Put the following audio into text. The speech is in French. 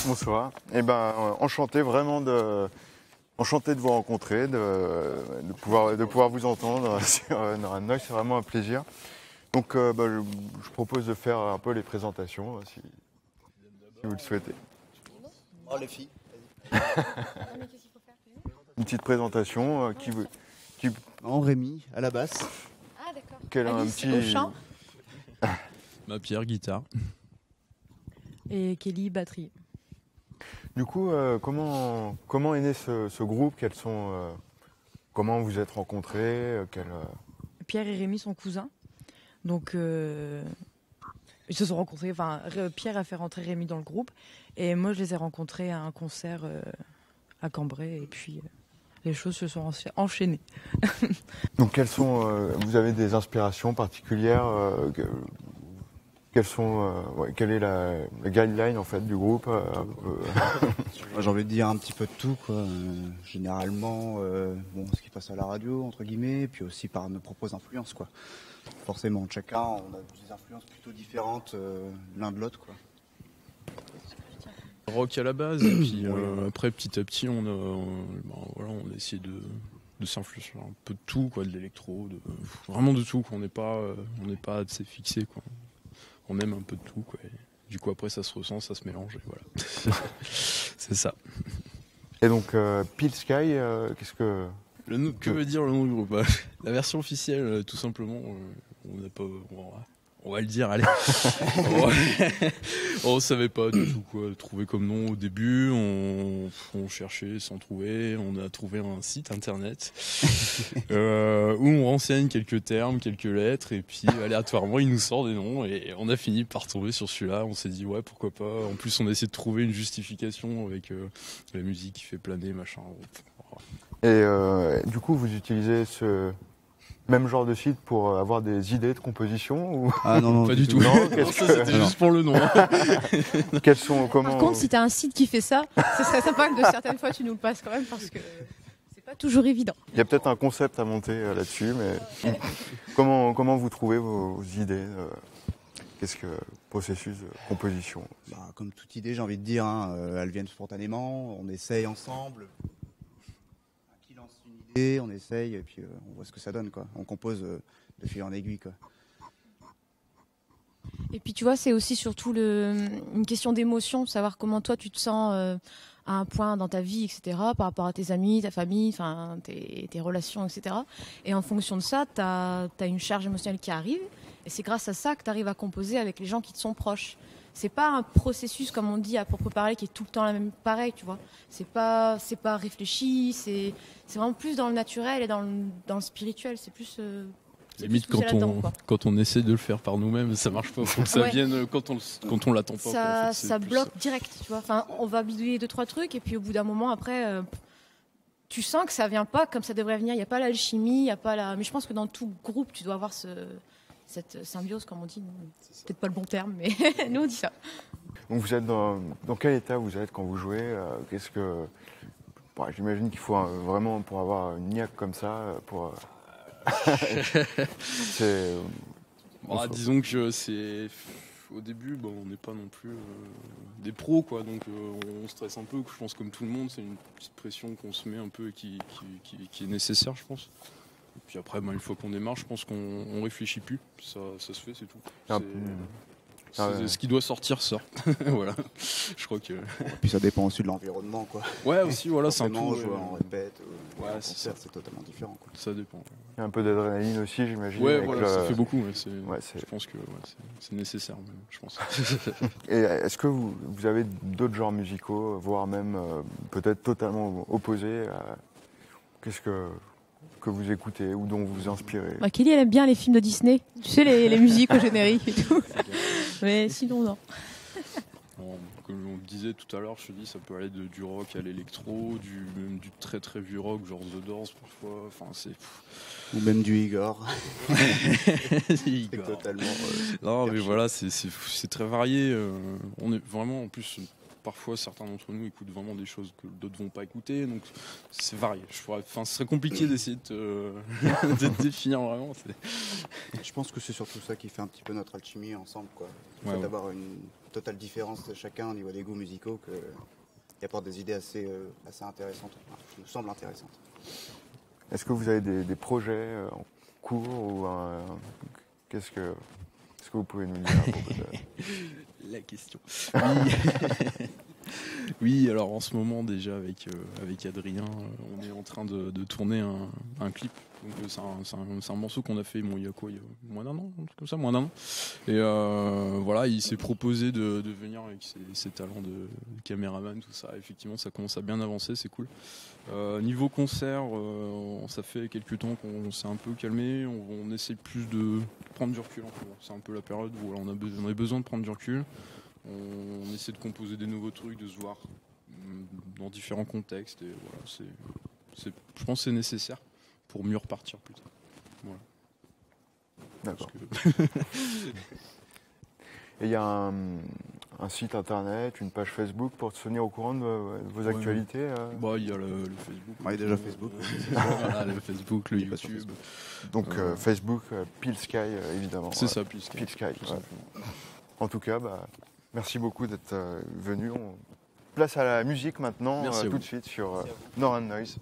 Bonsoir. Eh ben, enchanté vraiment enchanté de vous rencontrer, de pouvoir vous entendre sur Noran Noise, c'est vraiment un plaisir. Donc, je propose de faire un peu les présentations, si vous le souhaitez. Oh les filles. Une petite présentation Rémi à la basse. Ah d'accord. Alice au chant. Pierre, guitare. Et Kelly, batterie. Du coup, comment est né ce groupe? Comment vous êtes rencontrés? Pierre et Rémi sont cousins. Donc, ils se sont rencontrés. Enfin, Pierre a fait rentrer Rémi dans le groupe. Et moi, je les ai rencontrés à un concert à Cambrai. Et puis, les choses se sont enchaînées. Donc, vous avez des inspirations particulières? Quelle est la guideline en fait du groupe? Moi, j'ai envie de dire un petit peu de tout, quoi. Généralement, ce qui passe à la radio, entre guillemets, puis aussi par nos propres influences, quoi. Forcément, chacun, on a des influences plutôt différentes l'un de l'autre, quoi. Rock à la base, et puis après, petit à petit, on a essayé de s'influencer un peu de tout, quoi, de l'électro, vraiment de tout, quoi. On n'est pas assez fixé, quoi. On aime un peu de tout, quoi. Et du coup, après, ça se ressent, ça se mélange, et voilà. C'est ça. Et donc, Peel Sky, qu'est-ce que... Que veut dire le nom du groupe? La version officielle, tout simplement, on n'a pas... On va le dire, allez. On savait pas du tout quoi trouver comme nom au début. On cherchait sans trouver. On a trouvé un site internet où on renseigne quelques termes, quelques lettres, et puis aléatoirement il nous sort des noms. Et on a fini par tomber sur celui-là. On s'est dit ouais, pourquoi pas. En plus, on a essayé de trouver une justification avec la musique qui fait planer, machin. Et du coup, vous utilisez ce même genre de site pour avoir des idées de composition ou... Ah non, pas du tout. Non, ça c'était juste pour le nom. Par contre, si tu as un site qui fait ça, ce serait sympa que de certaines fois tu nous le passes quand même parce que c'est pas toujours évident. Il y a peut-être un concept à monter là-dessus, mais comment vous trouvez vos idées? Qu'est-ce que processus de composition? Comme toute idée, j'ai envie de dire, elles viennent spontanément, on essaye ensemble. On essaye et puis on voit ce que ça donne, quoi. On compose de fil en aiguille, quoi. Et puis tu vois, c'est aussi surtout une question d'émotion, savoir comment toi tu te sens à un point dans ta vie, etc., par rapport à tes amis, ta famille, enfin tes relations, etc. Et en fonction de ça, tu as une charge émotionnelle qui arrive et c'est grâce à ça que tu arrives à composer avec les gens qui te sont proches. C'est pas un processus, comme on dit, à propre parler, qui est tout le temps la même, pareil, tu vois. C'est pas réfléchi, c'est vraiment plus dans le naturel et dans le spirituel. C'est plus... limite, quand on essaie de le faire par nous-mêmes, ça marche pas. Faut que ça vienne quand on l'attend pas. Ça bloque direct, tu vois. Enfin, on va bidouiller 2-3 trucs et puis au bout d'un moment, après, tu sens que ça vient pas comme ça devrait venir. Il n'y a pas l'alchimie, il y a pas la... Mais je pense que dans tout groupe, tu dois avoir cette symbiose, comme on dit. Peut-être pas le bon terme, mais nous on dit ça. Donc vous êtes dans quel état vous êtes quand vous jouez? J'imagine qu'il faut vraiment, pour avoir une niaque comme ça, disons que c'est... Au début, on n'est pas non plus des pros, quoi, donc on stresse un peu, je pense, comme tout le monde. C'est une petite pression qu'on se met un peu et qui est nécessaire, je pense. Et puis après, une fois qu'on démarre, je pense qu'on réfléchit plus. Ça se fait, c'est tout. Ce qui doit sortir sort. Voilà. Je crois que. Et puis ça dépend aussi de l'environnement, quoi. Ouais, aussi, voilà, c'est un tout. Jouer en répète, en concert, c'est totalement différent, quoi. Ça dépend. Il y a un peu d'adrénaline aussi, j'imagine. Ouais, voilà, ça fait beaucoup. Je pense que c'est nécessaire, je pense. Et est-ce que vous avez d'autres genres musicaux, voire même peut-être totalement opposés qu'est-ce que vous écoutez ou dont vous vous inspirez? Kelly, elle aime bien les films de Disney. Tu sais, les musiques au générique et tout. Mais sinon, non. Comme on le disait tout à l'heure, je te dis, ça peut aller du rock à l'électro, même du très très vieux rock, genre The Doors parfois. Enfin, ou même du Igor. Igor. Totalement. Non, mais voilà, c'est très varié. On est vraiment, en plus, parfois certains d'entre nous écoutent vraiment des choses que d'autres vont pas écouter, donc c'est varié. Ce serait compliqué d'essayer de de définir vraiment. Je pense que c'est surtout ça qui fait un petit peu notre alchimie ensemble, quoi. Le Ouais, fait ouais. d'avoir une totale différence de chacun au niveau des goûts musicaux qui apporte des idées assez intéressantes, enfin, qui nous semblent intéressantes. Est-ce que vous avez des projets en cours ou qu'est-ce que vous pouvez nous dire à propos de... La question. Oui. Oui, alors en ce moment déjà avec Adrien, on est en train de tourner un clip. Donc c'est un morceau qu'on a fait il y a quoi, il y a moins d'un an, un truc comme ça, moins d'un an. Et voilà, il s'est proposé de venir avec ses talents de caméraman, tout ça. Effectivement, ça commence à bien avancer, c'est cool. Niveau concert, ça fait quelques temps qu'on s'est un peu calmé. On essaie plus de prendre du recul en ce moment. C'est un peu la période où on a besoin de prendre du recul. On essaie de composer des nouveaux trucs, de se voir dans différents contextes. Et voilà, je pense que c'est nécessaire pour mieux repartir plus tard. Voilà. D'accord. Parce que- Et il y a un site internet, une page Facebook pour se tenir au courant de vos Ouais. actualités Bah, il y a le Facebook. Ouais, déjà Facebook. Voilà, le Facebook, le Il est pas sur YouTube. Donc Facebook, Peel Sky évidemment. C'est ça, plus Peel Sky. tout Ouais. simplement. En tout cas, merci beaucoup d'être venu. On place à la musique maintenant, Merci à tout vous. de suite sur Nora Noise.